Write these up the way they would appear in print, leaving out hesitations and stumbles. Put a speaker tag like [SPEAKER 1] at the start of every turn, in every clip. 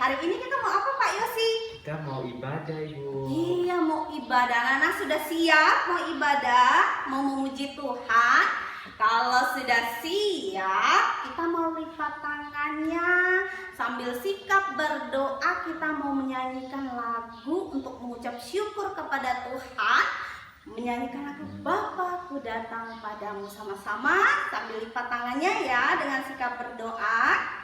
[SPEAKER 1] Hari ini kita mau apa Pak Yosi?
[SPEAKER 2] Kita mau ibadah, Ibu.
[SPEAKER 1] Iya, mau ibadah. Anak-anak sudah siap mau ibadah, mau memuji Tuhan? Kalau sudah siap, kita mau lipat tangannya. Sambil sikap berdoa, kita mau menyanyikan lagu untuk mengucap syukur kepada Tuhan. Menyanyikan lagu Bapakku datang padamu, sama-sama sambil lipat tangannya ya dengan sikap berdoa.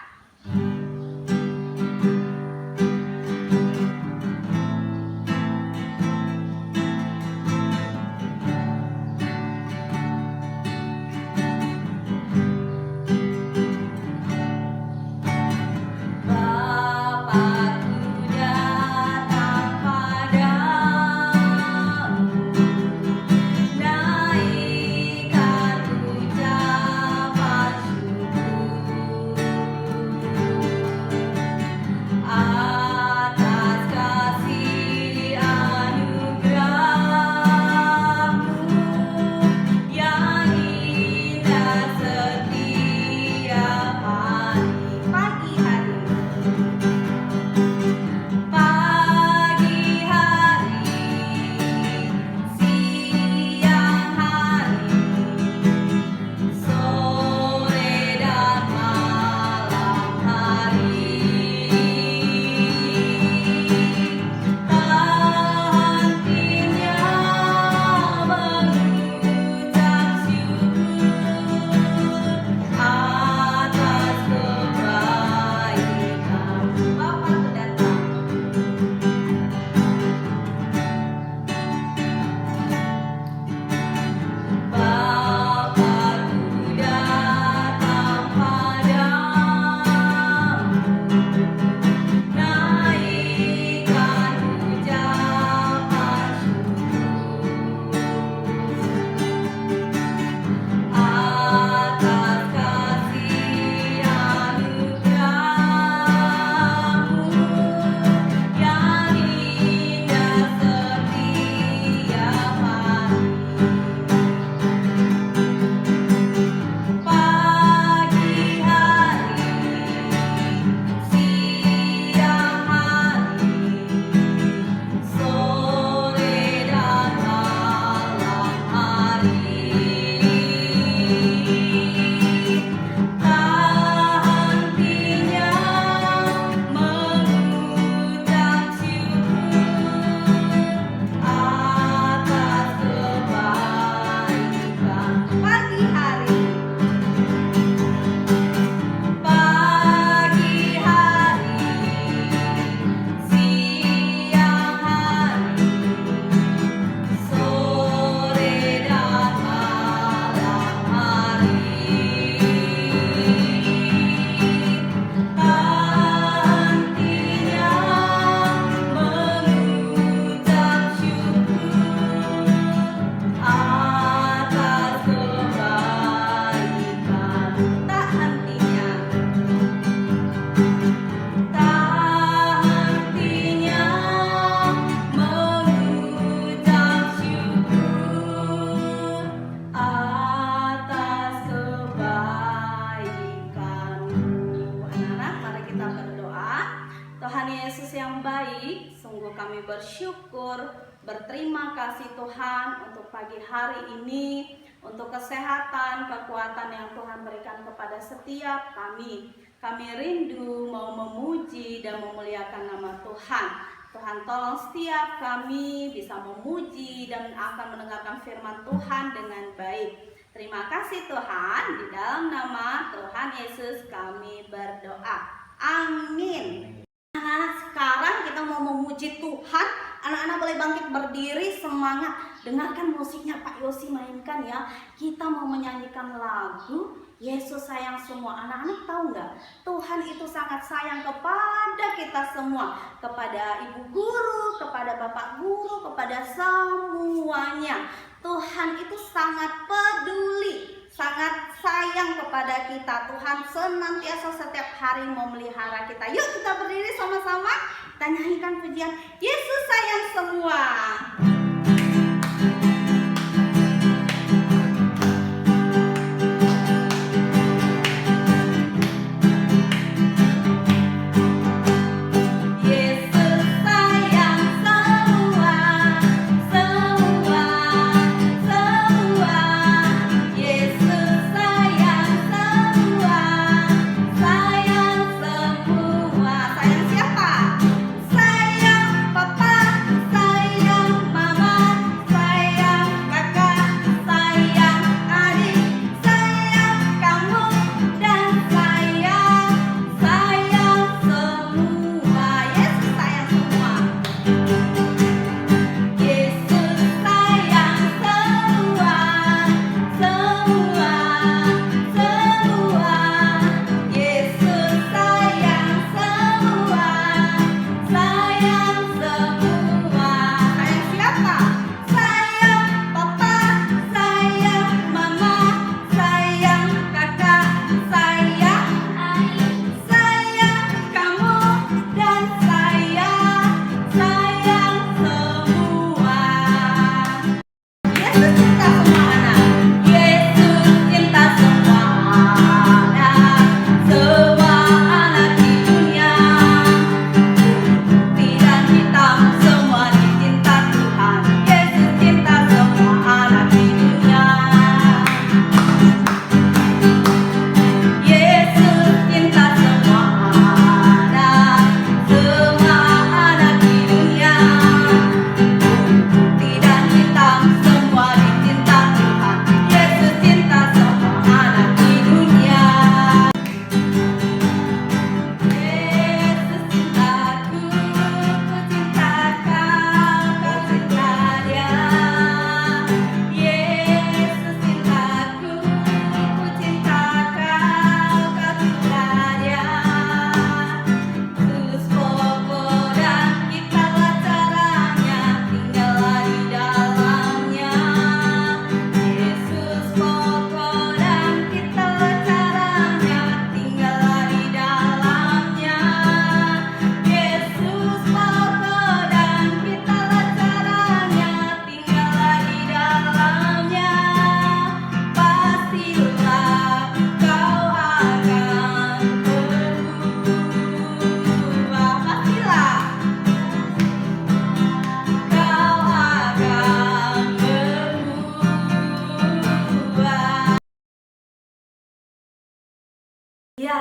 [SPEAKER 1] Kami bersyukur, berterima kasih Tuhan untuk pagi hari ini, untuk kesehatan, kekuatan yang Tuhan berikan kepada setiap kami. Kami rindu mau memuji dan memuliakan nama Tuhan. Tuhan tolong setiap kami bisa memuji dan akan mendengarkan firman Tuhan dengan baik. Terima kasih Tuhan, di dalam nama Tuhan Yesus kami berdoa. Amin. Anak-anak, sekarang kita mau memuji Tuhan. Anak-anak boleh bangkit berdiri, semangat. Dengarkan musiknya Pak Yosi mainkan ya. Kita mau menyanyikan lagu Yesus sayang semua. Anak-anak tahu nggak? Tuhan itu sangat sayang kepada kita semua. Kepada ibu guru, kepada bapak guru, kepada semuanya. Tuhan itu sangat peduli, sangat sayang kepada kita. Tuhan senantiasa setiap hari memelihara kita. Yuk kita berdiri sama-sama, kita nyanyikan pujian Yesus sayang semua.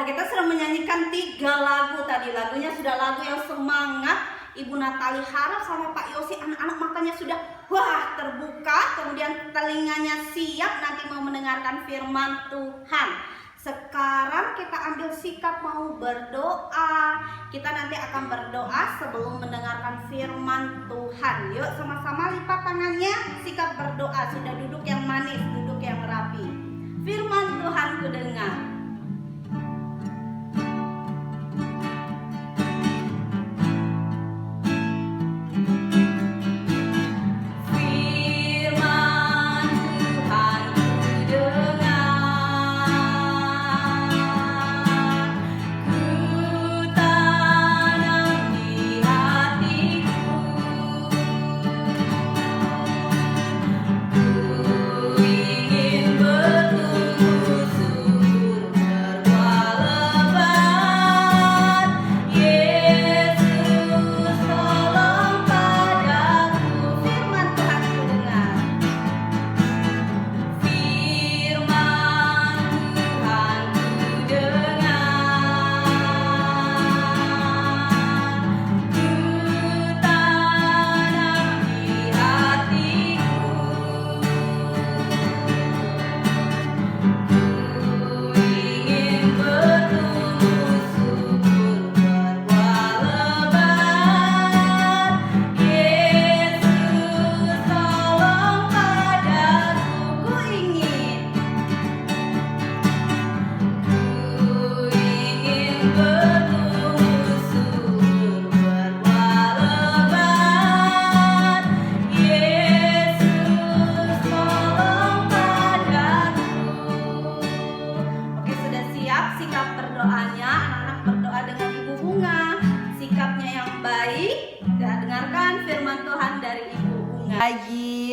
[SPEAKER 1] Wah, kita sudah menyanyikan 3 lagu tadi. Lagunya sudah lagu yang semangat. Ibu Natali harap sama Pak Yosi anak-anak matanya sudah terbuka, kemudian telinganya siap nanti mau mendengarkan firman Tuhan. Sekarang kita ambil sikap mau berdoa. Kita nanti akan berdoa sebelum mendengarkan firman Tuhan. Yuk sama-sama lipat tangannya, sikap berdoa. Sudah duduk yang manis, duduk yang rapi. Firman Tuhan ku dengar.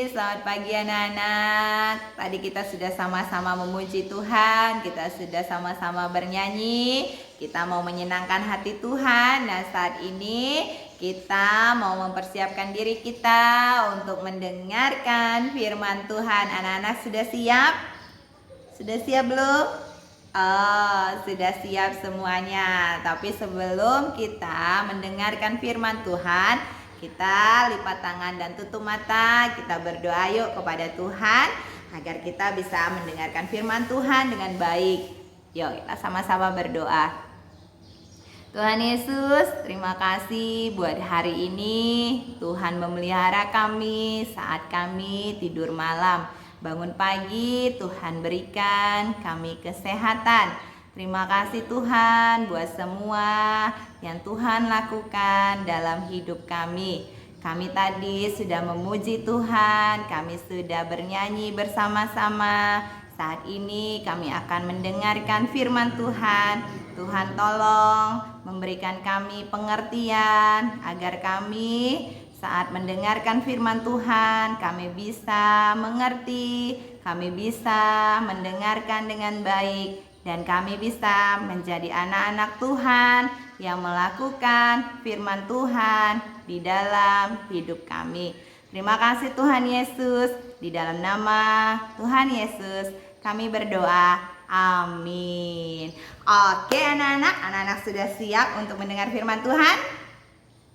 [SPEAKER 3] Selamat pagi anak-anak. Tadi kita sudah sama-sama memuji Tuhan, kita sudah sama-sama bernyanyi, kita mau menyenangkan hati Tuhan. Nah, saat ini kita mau mempersiapkan diri kita untuk mendengarkan firman Tuhan. Anak-anak sudah siap? Sudah siap belum? Oh, sudah siap semuanya. Tapi sebelum kita mendengarkan firman Tuhan, kita lipat tangan dan tutup mata. Kita berdoa yuk kepada Tuhan agar kita bisa mendengarkan firman Tuhan dengan baik. Yuk kita sama-sama berdoa. Tuhan Yesus, terima kasih buat hari ini. Tuhan memelihara kami saat kami tidur malam. Bangun pagi, Tuhan berikan kami kesehatan. Terima kasih Tuhan buat semua yang Tuhan lakukan dalam hidup kami. Kami tadi sudah memuji Tuhan, kami sudah bernyanyi bersama-sama. Saat ini kami akan mendengarkan firman Tuhan. Tuhan tolong memberikan kami pengertian agar kami saat mendengarkan firman Tuhan, kami bisa mengerti, kami bisa mendengarkan dengan baik. Dan kami bisa menjadi anak-anak Tuhan yang melakukan firman Tuhan di dalam hidup kami. Terima kasih Tuhan Yesus. Di dalam nama Tuhan Yesus kami berdoa. Amin. Oke anak-anak sudah siap untuk mendengar firman Tuhan?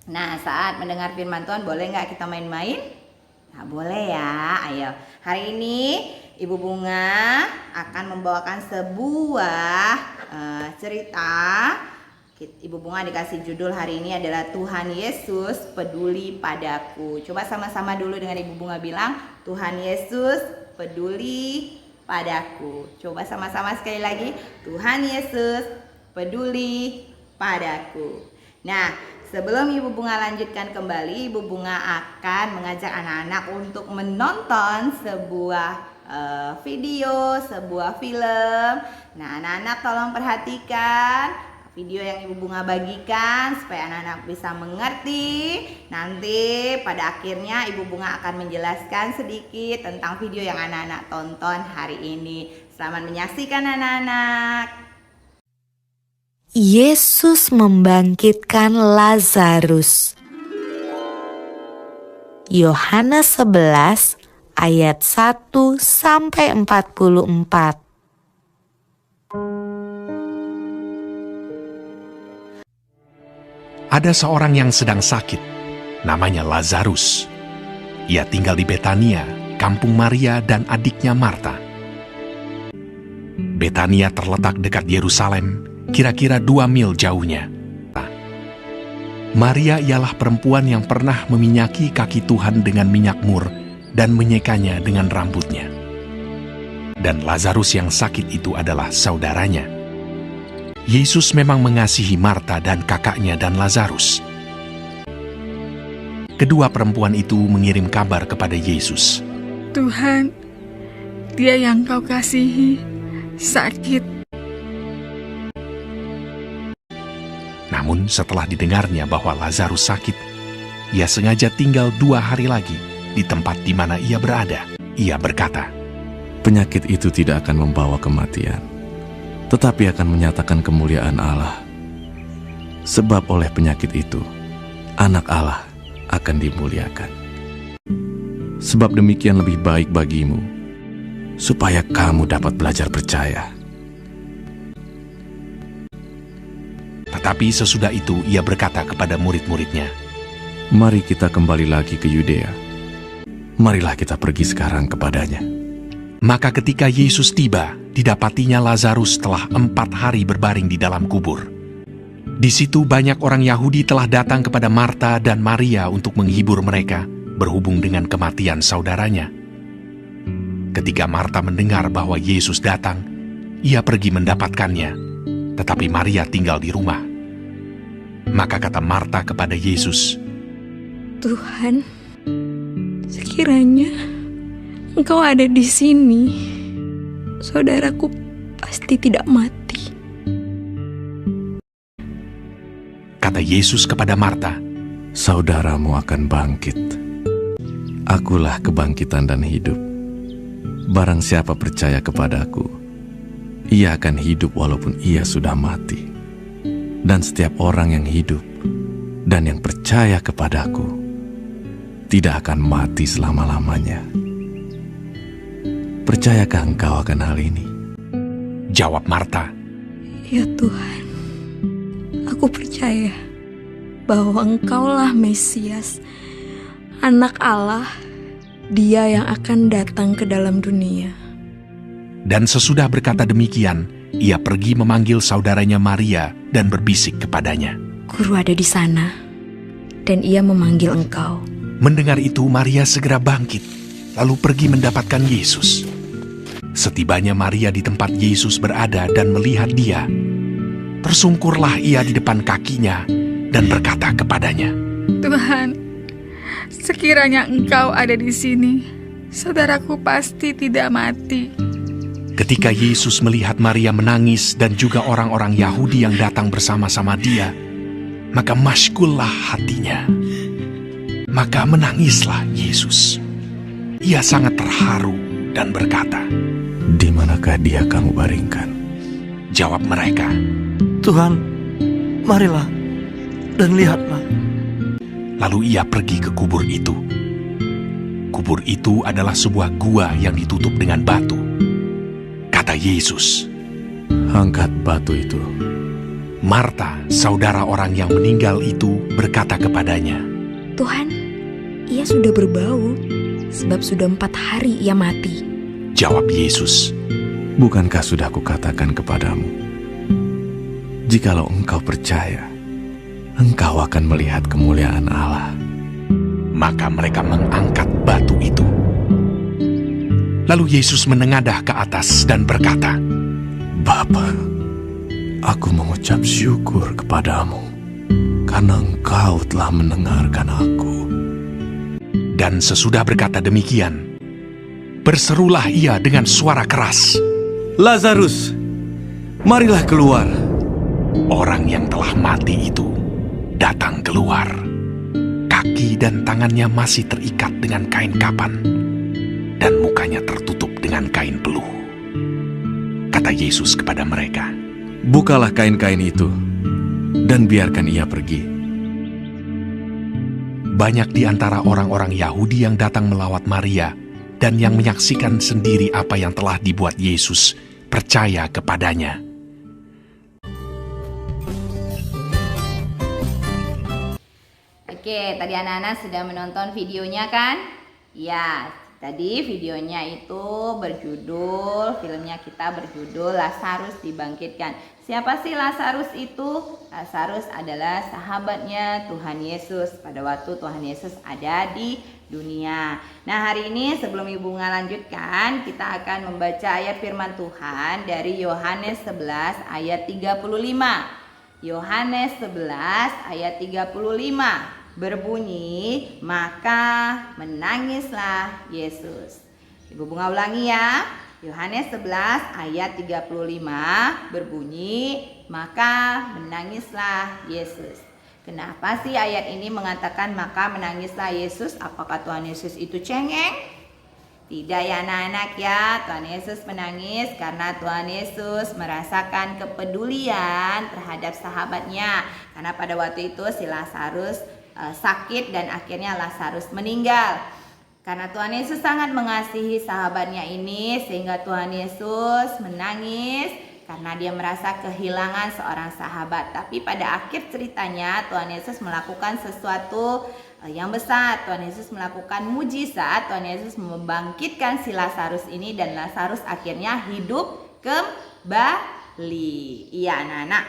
[SPEAKER 3] Nah, saat mendengar firman Tuhan boleh nggak kita main-main? Nah, boleh ya. Ayo. Hari ini Ibu Bunga akan membawakan sebuah cerita. Ibu Bunga dikasih judul hari ini adalah Tuhan Yesus peduli padaku. Coba sama-sama dulu dengan Ibu Bunga bilang, Tuhan Yesus peduli padaku. Coba sama-sama sekali lagi, Tuhan Yesus peduli padaku. Nah, sebelum Ibu Bunga lanjutkan kembali, Ibu Bunga akan mengajak anak-anak untuk menonton sebuah video, sebuah film. Nah, anak-anak tolong perhatikan video yang Ibu Bunga bagikan supaya anak-anak bisa mengerti. Nanti pada akhirnya Ibu Bunga akan menjelaskan sedikit tentang video yang anak-anak tonton hari ini. Selamat menyaksikan anak-anak.
[SPEAKER 4] Yesus membangkitkan Lazarus. Yohanes 11 ayat 1 sampai 44.
[SPEAKER 5] Ada seorang yang sedang sakit, namanya Lazarus. Ia tinggal di Betania, kampung Maria dan adiknya Marta. Betania terletak dekat Yerusalem, kira-kira 2 mil jauhnya. Maria ialah perempuan yang pernah meminyaki kaki Tuhan dengan minyak mur dan menyekanya dengan rambutnya. Dan Lazarus yang sakit itu adalah saudaranya. Yesus memang mengasihi Marta dan kakaknya dan Lazarus. Kedua perempuan itu mengirim kabar kepada Yesus.
[SPEAKER 6] Tuhan, dia yang kau kasihi sakit.
[SPEAKER 5] Namun setelah didengarnya bahwa Lazarus sakit, ia sengaja tinggal 2 hari lagi di tempat di mana ia berada. Ia berkata,
[SPEAKER 7] penyakit itu tidak akan membawa kematian, tetapi akan menyatakan kemuliaan Allah. Sebab oleh penyakit itu, anak Allah akan dimuliakan. Sebab demikian lebih baik bagimu, supaya kamu dapat belajar percaya.
[SPEAKER 5] Tetapi sesudah itu ia berkata kepada murid-muridnya,
[SPEAKER 7] Mari kita kembali lagi ke Yudea. Marilah kita pergi sekarang kepadanya.
[SPEAKER 5] Maka ketika Yesus tiba, didapatinya Lazarus telah 4 hari berbaring di dalam kubur. Di situ banyak orang Yahudi telah datang kepada Marta dan Maria untuk menghibur mereka berhubung dengan kematian saudaranya. Ketika Marta mendengar bahwa Yesus datang, ia pergi mendapatkannya, tetapi Maria tinggal di rumah. Maka kata Marta kepada Yesus,
[SPEAKER 6] Tuhan, sekiranya Engkau ada di sini, saudaraku pasti tidak mati.
[SPEAKER 5] Kata Yesus kepada Marta,
[SPEAKER 7] saudaramu akan bangkit. Akulah kebangkitan dan hidup. Barang siapa percaya kepadaku, ia akan hidup walaupun ia sudah mati. Dan setiap orang yang hidup dan yang percaya kepadaku tidak akan mati selama-lamanya. Percayakah engkau akan hal ini?
[SPEAKER 5] Jawab Marta,
[SPEAKER 6] Ya Tuhan, aku percaya bahwa Engkaulah Mesias, Anak Allah, Dia yang akan datang ke dalam dunia.
[SPEAKER 5] Dan sesudah berkata demikian, ia pergi memanggil saudaranya Maria dan berbisik kepadanya.
[SPEAKER 6] Guru ada di sana, dan ia memanggil engkau.
[SPEAKER 5] Mendengar itu, Maria segera bangkit, lalu pergi mendapatkan Yesus. Setibanya Maria di tempat Yesus berada dan melihat dia, tersungkurlah ia di depan kakinya dan berkata kepadanya,
[SPEAKER 6] Tuhan, sekiranya engkau ada di sini, saudaraku pasti tidak mati.
[SPEAKER 5] Ketika Yesus melihat Maria menangis dan juga orang-orang Yahudi yang datang bersama-sama dia, maka masykullah hatinya. Maka menangislah Yesus. Ia sangat terharu dan berkata,
[SPEAKER 7] Di manakah dia kamu baringkan?
[SPEAKER 5] Jawab mereka,
[SPEAKER 8] Tuhan, marilah dan lihatlah.
[SPEAKER 5] Lalu ia pergi ke kubur itu. Kubur itu adalah sebuah gua yang ditutup dengan batu. Kata Yesus,
[SPEAKER 7] Angkat batu itu.
[SPEAKER 5] Marta, saudara orang yang meninggal itu, berkata kepadanya,
[SPEAKER 6] Tuhan, ia sudah berbau, sebab sudah 4 hari ia mati.
[SPEAKER 5] Jawab Yesus,
[SPEAKER 7] Bukankah sudah kukatakan kepadamu, jikalau engkau percaya, engkau akan melihat kemuliaan Allah.
[SPEAKER 5] Maka mereka mengangkat batu itu. Lalu Yesus menengadah ke atas dan berkata,
[SPEAKER 7] Bapa, aku mengucap syukur kepadamu, karena engkau telah mendengarkan aku.
[SPEAKER 5] Dan sesudah berkata demikian, berserulah ia dengan suara keras,
[SPEAKER 8] Lazarus, marilah keluar.
[SPEAKER 5] Orang yang telah mati itu datang keluar. Kaki dan tangannya masih terikat dengan kain kapan, dan mukanya tertutup dengan kain peluh. Kata Yesus kepada mereka,
[SPEAKER 7] Bukalah kain-kain itu, dan biarkan ia pergi.
[SPEAKER 5] Banyak di antara orang-orang Yahudi yang datang melawat Maria dan yang menyaksikan sendiri apa yang telah dibuat Yesus percaya kepadanya.
[SPEAKER 3] Oke, tadi anak-anak sudah menonton videonya kan? Ya, tadi videonya itu berjudul, filmnya kita berjudul Lazarus dibangkitkan. Siapa sih Lazarus itu? Lazarus adalah sahabatnya Tuhan Yesus pada waktu Tuhan Yesus ada di dunia. Nah, hari ini sebelum Ibu Bunga lanjutkan, kita akan membaca ayat firman Tuhan dari Yohanes 11 ayat 35. Yohanes 11 ayat 35 berbunyi, maka menangislah Yesus. Ibu Bunga ulangi ya. Yohanes 11 ayat 35 berbunyi, maka menangislah Yesus. Kenapa sih ayat ini mengatakan maka menangislah Yesus? Apakah Tuhan Yesus itu cengeng? Tidak ya anak-anak ya, Tuhan Yesus menangis karena Tuhan Yesus merasakan kepedulian terhadap sahabatnya. Karena pada waktu itu si Lazarus sakit dan akhirnya Lazarus meninggal. Karena Tuhan Yesus sangat mengasihi sahabatnya ini sehingga Tuhan Yesus menangis karena dia merasa kehilangan seorang sahabat. Tapi pada akhir ceritanya Tuhan Yesus melakukan sesuatu yang besar. Tuhan Yesus melakukan mujizat. Tuhan Yesus membangkitkan si Lazarus ini dan Lazarus akhirnya hidup kembali. Iya anak-anak,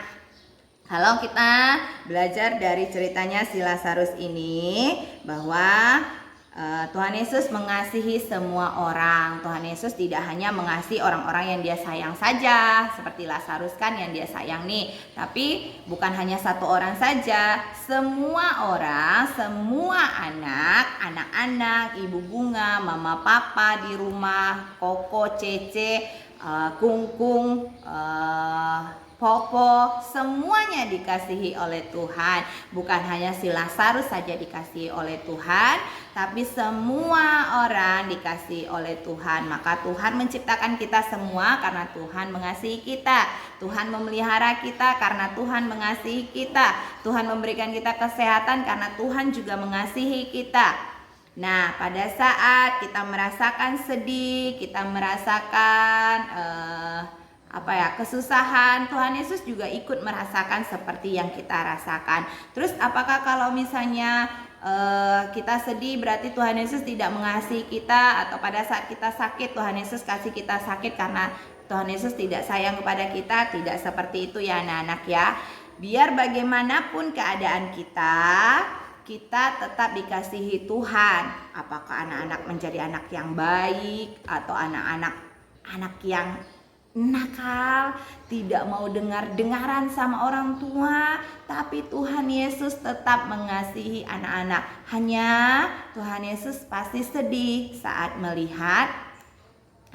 [SPEAKER 3] kalau kita belajar dari ceritanya si Lazarus ini bahwa Tuhan Yesus mengasihi semua orang. Tuhan Yesus tidak hanya mengasihi orang-orang yang dia sayang saja, seperti Lazarus kan yang dia sayang nih. Tapi bukan hanya satu orang saja, semua orang, semua anak-anak, Ibu Bunga, Mama Papa di rumah, Koko, Cece, Kungkung, Popo, semuanya dikasihi oleh Tuhan. Bukan hanya si Lazarus saja dikasihi oleh Tuhan, tapi semua orang dikasihi oleh Tuhan. Maka Tuhan menciptakan kita semua karena Tuhan mengasihi kita. Tuhan memelihara kita karena Tuhan mengasihi kita. Tuhan memberikan kita kesehatan karena Tuhan juga mengasihi kita. Nah, pada saat kita merasakan sedih, kita merasakan kesusahan, Tuhan Yesus juga ikut merasakan seperti yang kita rasakan. Terus apakah kalau misalnya kita sedih berarti Tuhan Yesus tidak mengasihi kita, atau pada saat kita sakit Tuhan Yesus kasih kita sakit karena Tuhan Yesus tidak sayang kepada kita? Tidak seperti itu ya anak-anak ya. Biar bagaimanapun keadaan kita tetap dikasihi Tuhan. Apakah anak-anak menjadi anak yang baik atau anak yang nakal, tidak mau dengar-dengaran sama orang tua, tapi Tuhan Yesus tetap mengasihi anak-anak. Hanya Tuhan Yesus pasti sedih saat melihat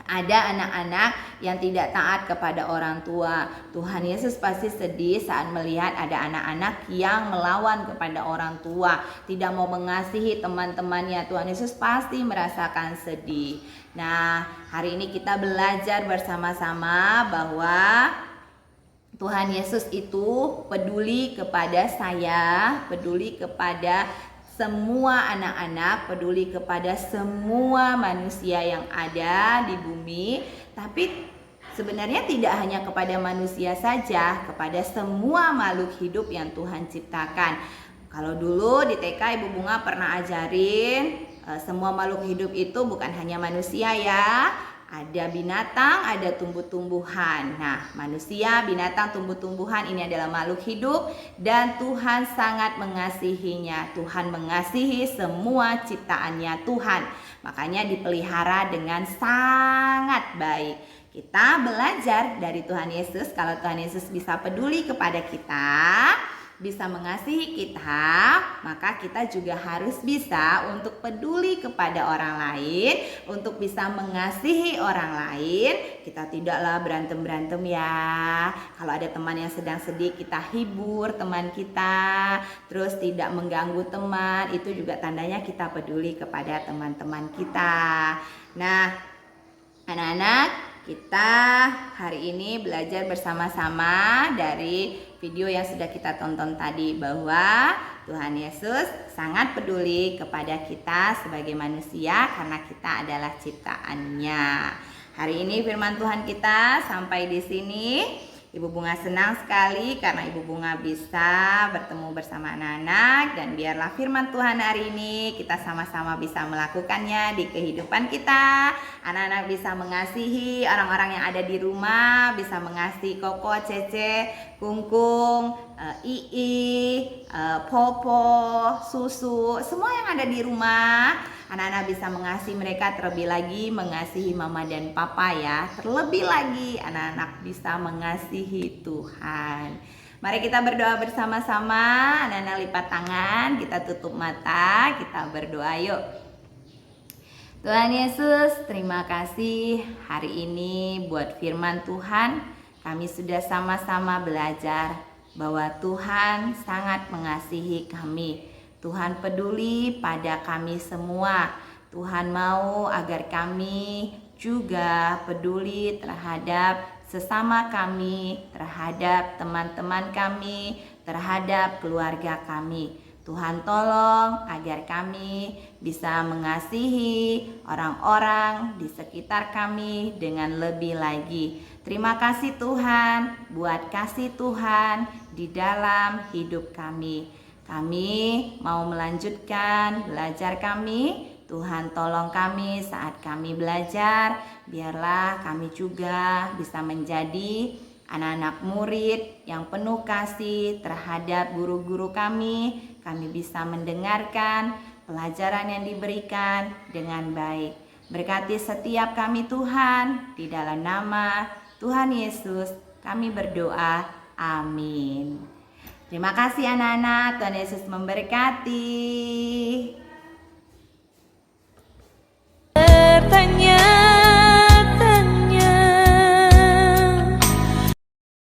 [SPEAKER 3] ada anak-anak yang tidak taat kepada orang tua. Tuhan Yesus pasti sedih saat melihat ada anak-anak yang melawan kepada orang tua, tidak mau mengasihi teman-temannya. Tuhan Yesus pasti merasakan sedih. Nah, hari ini kita belajar bersama-sama bahwa Tuhan Yesus itu peduli kepada saya, peduli kepada semua anak-anak, peduli kepada semua manusia yang ada di bumi. Tapi sebenarnya tidak hanya kepada manusia saja, kepada semua makhluk hidup yang Tuhan ciptakan. Kalau dulu di TK Ibu Bunga pernah ajarin semua makhluk hidup itu bukan hanya manusia ya. Ada binatang, ada tumbuh-tumbuhan. Nah, manusia, binatang, tumbuh-tumbuhan ini adalah makhluk hidup dan Tuhan sangat mengasihinya. Tuhan mengasihi semua ciptaannya Tuhan. Makanya dipelihara dengan sangat baik. Kita belajar dari Tuhan Yesus. Kalau Tuhan Yesus bisa peduli kepada kita, bisa mengasihi kita, maka kita juga harus bisa untuk peduli kepada orang lain, untuk bisa mengasihi orang lain. Kita tidaklah berantem-berantem ya. Kalau ada teman yang sedang sedih, kita hibur teman kita, terus tidak mengganggu teman. Itu juga tandanya kita peduli kepada teman-teman kita. Nah, anak-anak, kita hari ini belajar bersama-sama dari video yang sudah kita tonton tadi bahwa Tuhan Yesus sangat peduli kepada kita sebagai manusia karena kita adalah ciptaannya. Hari ini firman Tuhan kita sampai di sini. Ibu Bunga senang sekali karena Ibu Bunga bisa bertemu bersama anak-anak, dan biarlah firman Tuhan hari ini kita sama-sama bisa melakukannya di kehidupan kita. Anak-anak bisa mengasihi orang-orang yang ada di rumah, bisa mengasihi Koko, Cece, Kungkung, Ii, Popo, Susu, semua yang ada di rumah. Anak-anak bisa mengasihi mereka, terlebih lagi mengasihi mama dan papa ya. Terlebih lagi anak-anak bisa mengasihi Tuhan. Mari kita berdoa bersama-sama. Anak-anak lipat tangan, kita tutup mata, kita berdoa yuk. Tuhan Yesus, terima kasih hari ini buat firman Tuhan. Kami sudah sama-sama belajar bahwa Tuhan sangat mengasihi kami. Tuhan peduli pada kami semua. Tuhan mau agar kami juga peduli terhadap sesama kami, terhadap teman-teman kami, terhadap keluarga kami. Tuhan tolong agar kami bisa mengasihi orang-orang di sekitar kami dengan lebih lagi. Terima kasih Tuhan buat kasih Tuhan di dalam hidup kami. Kami mau melanjutkan belajar kami. Tuhan tolong kami saat kami belajar. Biarlah kami juga bisa menjadi anak-anak murid yang penuh kasih terhadap guru-guru kami. Kami bisa mendengarkan pelajaran yang diberikan dengan baik. Berkati setiap kami Tuhan, di dalam nama Tuhan Yesus kami berdoa. Amin. Terima kasih anak-anak, Tuhan Yesus memberkati.
[SPEAKER 4] Bertanya